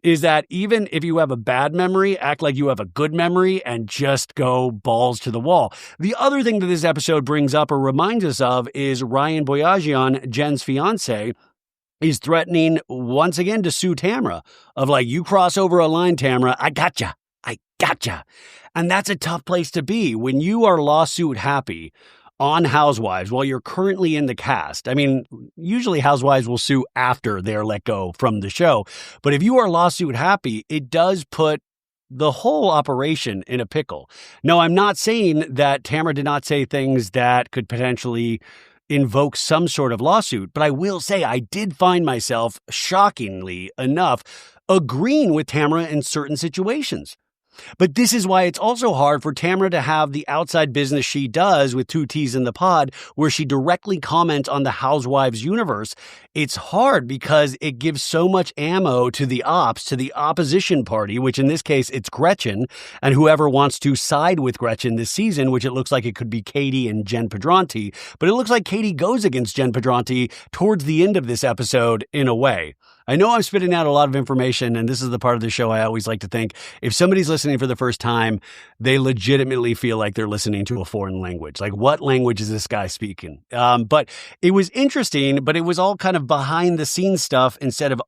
is that even if you have a bad memory, act like you have a good memory and just go balls to the wall. The other thing that this episode brings up or reminds us of is Ryan Boyajian, Jen's fiance, is threatening once again to sue Tamra of like, you cross over a line, Tamra, I gotcha. And that's a tough place to be when you are lawsuit happy on Housewives while you're currently in the cast. I mean, usually Housewives will sue after they're let go from the show. But if you are lawsuit happy, it does put the whole operation in a pickle. No, I'm not saying that Tamra did not say things that could potentially invoke some sort of lawsuit, but I will say I did find myself, shockingly enough, agreeing with Tamra in certain situations. But this is why it's also hard for Tamra to have the outside business she does with 2 T's in the pod, where she directly comments on the Housewives universe. It's hard because it gives so much ammo to the ops, to the opposition party, which in this case, it's Gretchen, and whoever wants to side with Gretchen this season, which it looks like it could be Katie and Jen Pedranti. But it looks like Katie goes against Jen Pedranti towards the end of this episode in a way. I know I'm spitting out a lot of information, and this is the part of the show I always like to think, if somebody's listening for the first time, they legitimately feel like they're listening to a foreign language. Like, what language is this guy speaking? But it was interesting, but it was all kind of behind the scenes stuff instead of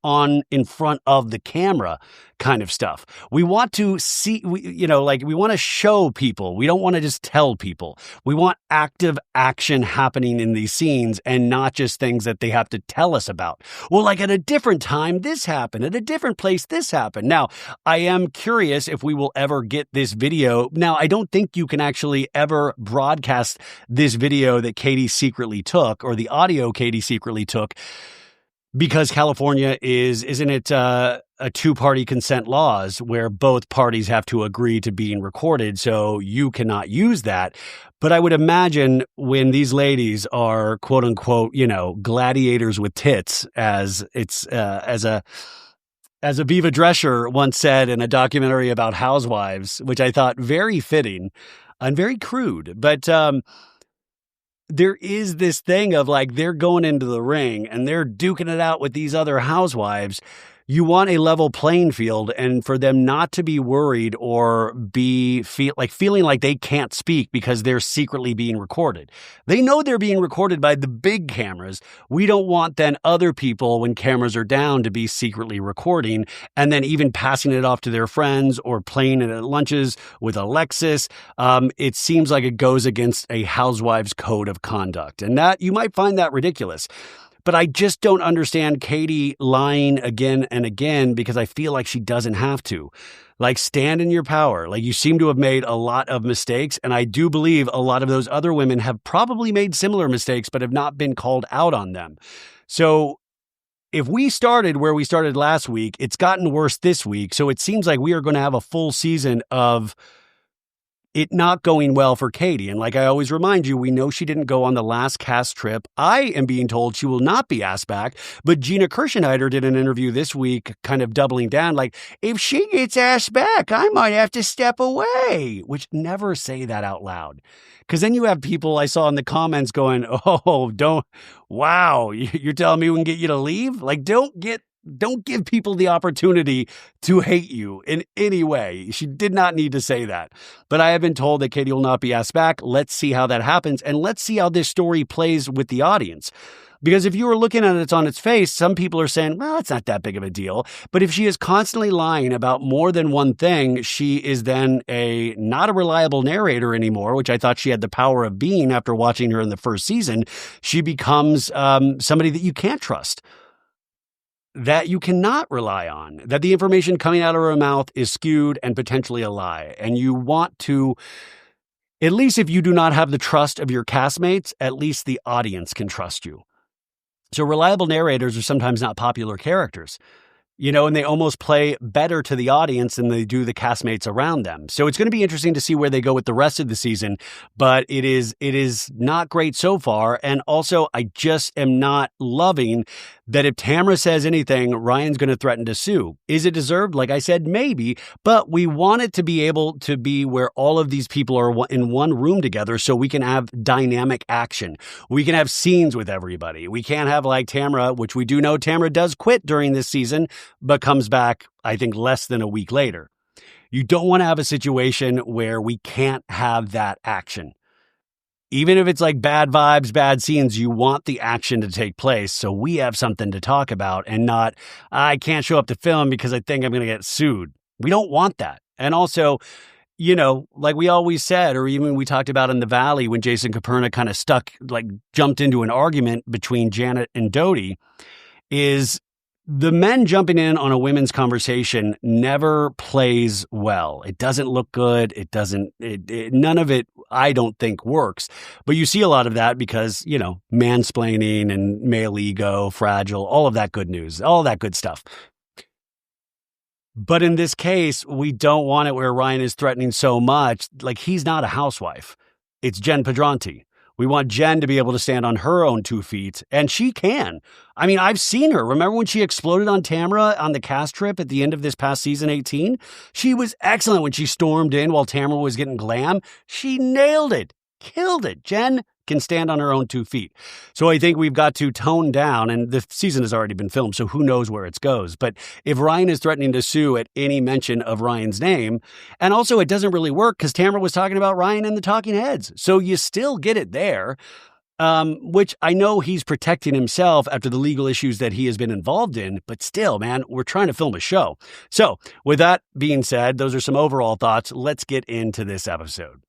in front of the camera kind of stuff. We want to see, we want to show people. We don't want to just tell people. We want active action happening in these scenes and not just things that they have to tell us about. Well, like at a different time, this happened. At a different place, this happened. Now, I am curious if we will ever get this video. Now, I don't think you can actually ever broadcast this video that Katie secretly took, or the audio Katie secretly took, because California isn't it a 2-party consent laws where both parties have to agree to being recorded, so you cannot use that. But I would imagine when these ladies are quote unquote, gladiators with tits, as Aviva Drescher once said in a documentary about Housewives, which I thought very fitting and very crude, but there is this thing of like, they're going into the ring and they're duking it out with these other housewives. You want a level playing field, and for them not to be worried or feeling like they can't speak because they're secretly being recorded. They know they're being recorded by the big cameras. We don't want then other people, when cameras are down, to be secretly recording and then even passing it off to their friends or playing it at lunches with Alexis. It seems like it goes against a housewives code of conduct, and that you might find that ridiculous. But I just don't understand Katie lying again and again, because I feel like she doesn't have to. Like, stand in your power. Like, you seem to have made a lot of mistakes, and I do believe a lot of those other women have probably made similar mistakes but have not been called out on them. So if we started where we started last week, it's gotten worse this week. So it seems like we are going to have a full season of it not going well for Katie. And like I always remind you, we know she didn't go on the last cast trip. I am being told she will not be asked back. But Gina Kirschenheiter did an interview this week kind of doubling down, like, if she gets asked back, I might have to step away, which never say that out loud. Because then you have people I saw in the comments going, you're telling me we can get you to leave? Like, don't give people the opportunity to hate you in any way. She did not need to say that. But I have been told that Katie will not be asked back. Let's see how that happens. And let's see how this story plays with the audience. Because if you were looking at it on its face, some people are saying, well, it's not that big of a deal. But if she is constantly lying about more than one thing, she is then not a reliable narrator anymore, which I thought she had the power of being after watching her in the first season. She becomes somebody that you can't trust, that you cannot rely on, that the information coming out of her mouth is skewed and potentially a lie. And you want to, at least if you do not have the trust of your castmates, at least the audience can trust you. So reliable narrators are sometimes not popular characters, and they almost play better to the audience than they do the castmates around them. So it's going to be interesting to see where they go with the rest of the season, but it is not great so far. And also, I just am not loving that if Tamra says anything, Ryan's going to threaten to sue. Is it deserved? Like I said, maybe, but we want it to be able to be where all of these people are in one room together so we can have dynamic action. We can have scenes with everybody. We can't have like Tamra, which we do know Tamra does quit during this season, but comes back, I think, less than a week later. You don't want to have a situation where we can't have that action. Even if it's like bad vibes, bad scenes, you want the action to take place so we have something to talk about and not, I can't show up to film because I think I'm going to get sued. We don't want that. And also, you know, like we always said, or even we talked about in the Valley when Jason Caperna kind of jumped into an argument between Janet and Dodie, is the men jumping in on a women's conversation never plays well. It doesn't look good. None of it, I don't think, works. But you see a lot of that because, you know, mansplaining and male ego, fragile, all of that good news, all that good stuff. But in this case, we don't want it where Ryan is threatening so much. Like, he's not a housewife. It's Jen Pedranti. We want Jen to be able to stand on her own 2 feet, and she can. I mean, I've seen her. Remember when she exploded on Tamra on the cast trip at the end of this past season 18? She was excellent when she stormed in while Tamra was getting glam. She nailed it. Killed it. Jen can stand on her own 2 feet. So I think we've got to tone down, and the season has already been filmed, so who knows where it goes. But if Ryan is threatening to sue at any mention of Ryan's name, and also it doesn't really work because Tamra was talking about Ryan and the Talking Heads, so you still get it there, which I know he's protecting himself after the legal issues that he has been involved in, but still, man, we're trying to film a show. So with that being said, those are some overall thoughts. Let's get into this episode.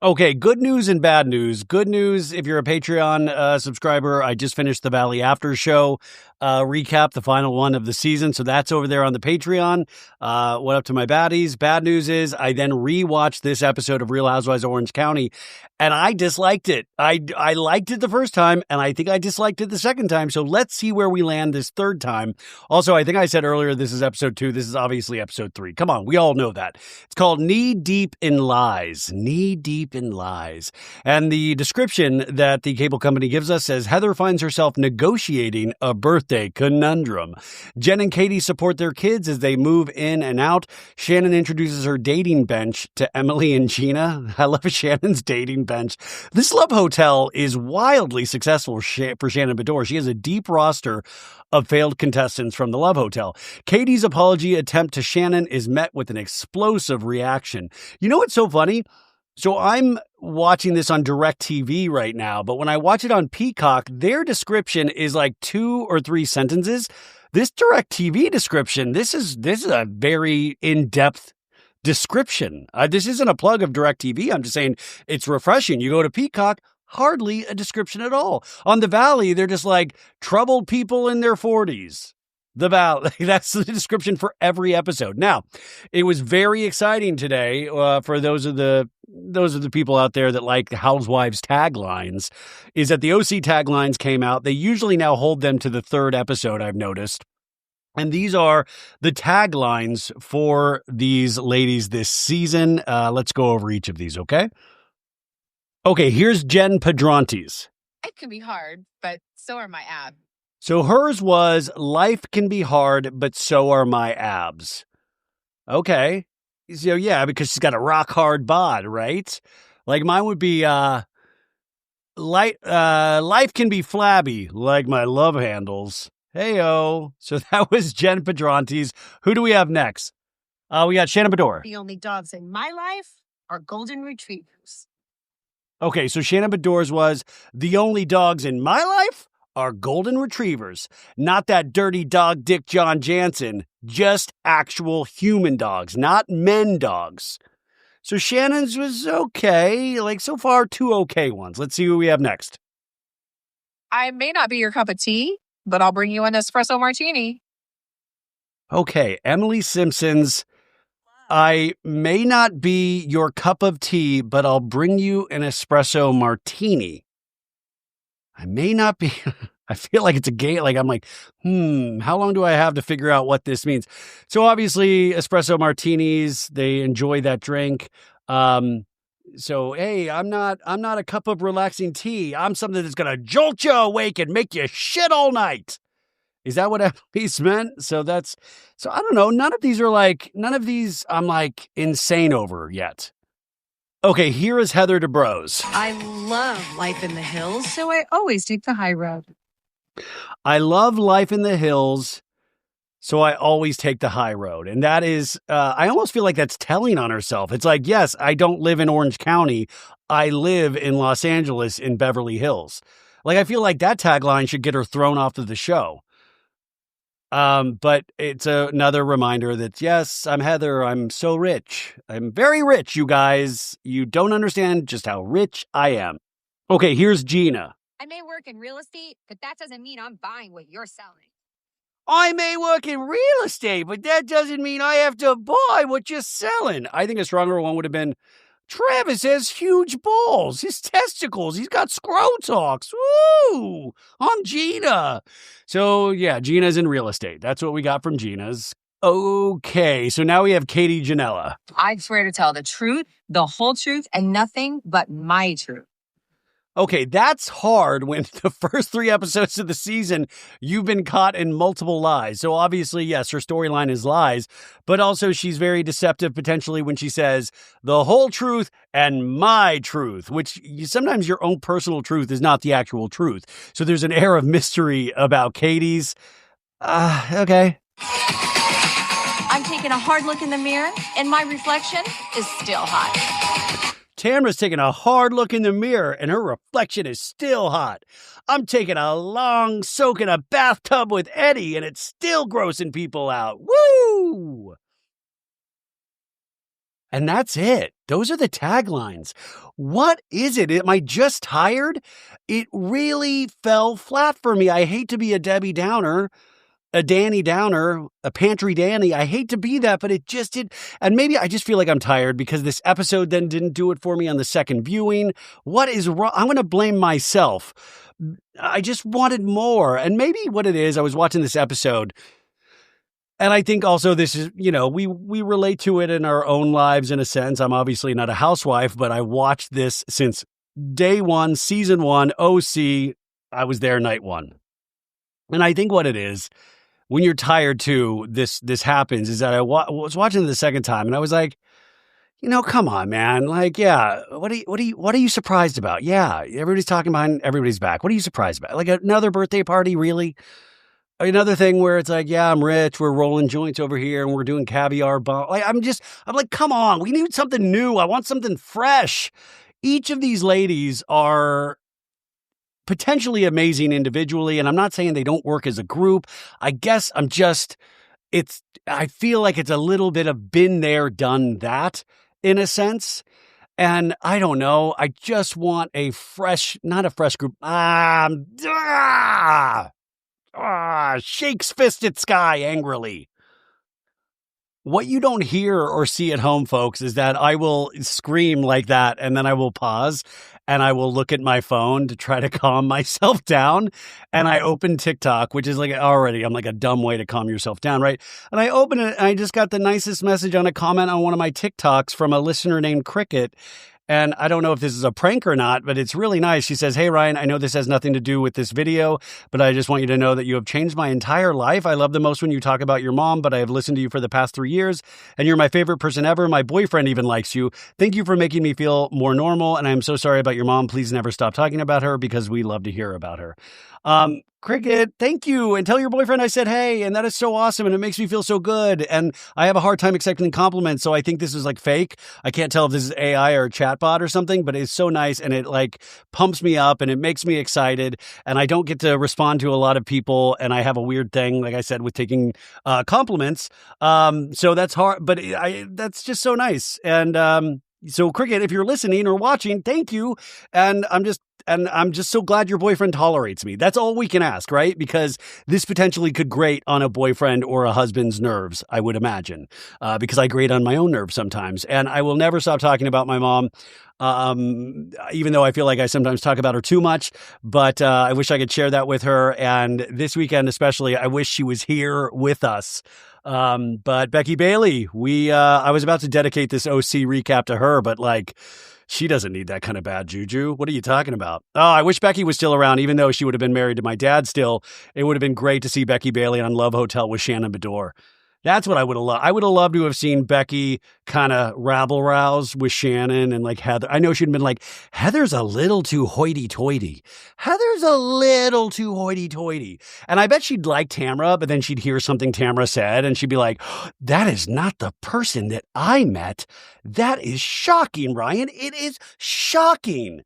Okay, good news and bad news. Good news, if you're a Patreon subscriber, I just finished the Valley After Show recap, the final one of the season. So that's over there on the Patreon. What up to my baddies? Bad news is I then rewatched this episode of Real Housewives of Orange County, and I disliked it. I liked it the first time, and I think I disliked it the second time. So let's see where we land this third time. Also, I think I said earlier, this is episode 2. This is obviously episode 3. Come on, we all know that. It's called Knee Deep in Lies. Knee Deep in Lies. And the description that the cable company gives us says, Heather finds herself negotiating a birthday conundrum. Jen and Katie support their kids as they move in and out. Shannon introduces her dating bench to Emily and Gina. I love Shannon's dating bench. This Love Hotel is wildly successful for Shannon Bedore. She has a deep roster of failed contestants from the Love Hotel. Katie's apology attempt to Shannon is met with an explosive reaction. You know what's so funny? So I'm watching this on DirecTV right now, but when I watch it on Peacock, their description is like 2 or 3 sentences. This DirecTV description, this is a very in-depth description. This isn't a plug of DirecTV. I'm just saying it's refreshing. You go to Peacock, hardly a description at all. On the Valley, they're just like troubled people in their 40s. The Valley. That's the description for every episode. Now, it was very exciting today for those of the people out there that like Housewives taglines, is that the OC taglines came out. They usually now hold them to the 3rd episode, I've noticed. And these are the taglines for these ladies this season. Let's go over each of these, okay? Okay, here's Jen Pedranti's. It can be hard, but so are my abs. So hers was, life can be hard, but so are my abs. Okay. So yeah, because she's got a rock hard bod, right? Like mine would be, life can be flabby, like my love handles. Hey-o. So that was Jen Pedranti's. Who do we have next? We got Shannon Bedore. The only dogs in my life are golden retrievers. Okay, so Shannon Bedore's was, the only dogs in my life are golden retrievers. Not that dirty dog Dick John Jansen, just actual human dogs, not men dogs. So Shannon's was okay, like so far 2 okay ones. Let's see who we have next. I may not be your cup of tea, but I'll bring you an espresso martini. Okay, Emily Simpson's, I may not be your cup of tea, but I'll bring you an espresso martini. I may not be, I feel like it's a game. Like I'm like, how long do I have to figure out what this means? So obviously espresso martinis, they enjoy that drink. So, hey, I'm not a cup of relaxing tea. I'm something that's going to jolt you awake and make you shit all night. Is that what Applebee's meant? So I don't know. None of these I'm like insane over yet. Okay, here is Heather DeBrose. I love life in the hills. So I always take the high road. I love life in the hills, so I always take the high road. And that is, I almost feel like that's telling on herself. It's like, yes, I don't live in Orange County. I live in Los Angeles in Beverly Hills. Like, I feel like that tagline should get her thrown off of the show. But it's another reminder that, yes, I'm Heather. I'm so rich. I'm very rich, you guys. You don't understand just how rich I am. Okay, here's Gina. I may work in real estate, but that doesn't mean I'm buying what you're selling. I may work in real estate, but that doesn't mean I have to buy what you're selling. I think a stronger one would have been, Travis has huge balls, his testicles, he's got scrotox. Woo! I'm Gina. So, yeah, Gina's in real estate. That's what we got from Gina's. Okay, so now we have Katie Janella. I swear to tell the truth, the whole truth, and nothing but my truth. Okay, that's hard when the first 3 episodes of the season, you've been caught in multiple lies. So obviously, yes, her storyline is lies, but also she's very deceptive potentially when she says the whole truth and my truth, which sometimes your own personal truth is not the actual truth. So there's an air of mystery about Katie's. Okay. I'm taking a hard look in the mirror, and my reflection is still hot. Tamra's taking a hard look in the mirror, and her reflection is still hot. I'm taking a long soak in a bathtub with Eddie, and it's still grossing people out. Woo! And that's it. Those are the taglines. What is it? Am I just tired? It really fell flat for me. I hate to be a Debbie Downer, a Danny Downer, a Pantry Danny. I hate to be that, but it just did. And maybe I just feel like I'm tired because this episode then didn't do it for me on the second viewing. What is wrong? I'm going to blame myself. I just wanted more. And maybe what it is, I was watching this episode, and I think also this is, we relate to it in our own lives in a sense. I'm obviously not a housewife, but I watched this since day 1, season 1, OC. I was there night 1. And I think what it is, when you're tired too, this happens, is that I was watching it the second time and I was like, come on, man. Like, yeah, what are you surprised about? Yeah, everybody's talking behind everybody's back. What are you surprised about? Like another birthday party, really? Another thing where it's like, yeah, I'm rich. We're rolling joints over here and we're doing caviar bomb. Like, I'm like, come on. We need something new. I want something fresh. Each of these ladies are potentially amazing individually, and I'm not saying they don't work as a group. I guess I feel like it's a little bit of been there, done that in a sense. And I don't know. I just want not a fresh group. Shakes fist at sky angrily. What you don't hear or see at home, folks, is that I will scream like that and then I will pause and I will look at my phone to try to calm myself down. And I open TikTok, which is I'm like a dumb way to calm yourself down, right? And I open it and I just got the nicest message on a comment on one of my TikToks from a listener named Cricket. And I don't know if this is a prank or not, but it's really nice. She says, "Hey, Ryan, I know this has nothing to do with this video, but I just want you to know that you have changed my entire life. I love the most when you talk about your mom, but I have listened to you for the past 3 years, and you're my favorite person ever. My boyfriend even likes you. Thank you for making me feel more normal, and I'm so sorry about your mom. Please never stop talking about her because we love to hear about her." Cricket, thank you. And tell your boyfriend I said, hey, and that is so awesome. And it makes me feel so good. And I have a hard time accepting compliments. So I think this is like fake. I can't tell if this is AI or a chatbot or something, but it's so nice. And it like pumps me up and it makes me excited. And I don't get to respond to a lot of people. And I have a weird thing, like I said, with taking compliments. So that's hard, but that's just so nice. And so Cricket, if you're listening or watching, thank you. And I'm just so glad your boyfriend tolerates me. That's all we can ask, right? Because this potentially could grate on a boyfriend or a husband's nerves, I would imagine, because I grate on my own nerves sometimes. And I will never stop talking about my mom, even though I feel like I sometimes talk about her too much. But I wish I could share that with her. And this weekend especially, I wish she was here with us. But Becky Bailey, I was about to dedicate this OC recap to her, but like, She doesn't need that kind of bad juju. What are you talking about? Oh, I wish Becky was still around, even though she would have been married to my dad still. It would have been great to see Becky Bailey on Love Hotel with Shannon Bedore. That's what I would have loved. I would have loved to have seen Becky kind of rabble-rouse with Shannon and like Heather. I know she'd been like, Heather's a little too hoity-toity. Heather's a little too hoity-toity. And I bet she'd like Tamra, but then she'd hear something Tamra said and she'd be like, that is not the person that I met. That is shocking, Ryan. It is shocking.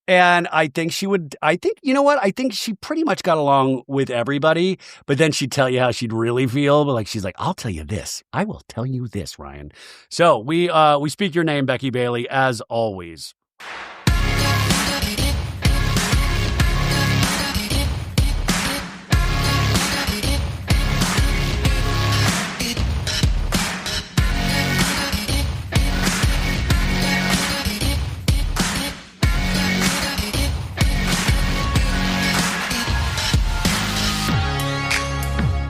And I think you know what? I think she pretty much got along with everybody, but then she'd tell you how she'd really feel. But like, she's like, I'll tell you this. I will tell you this, Ryan. So we speak your name, Becky Bailey, as always.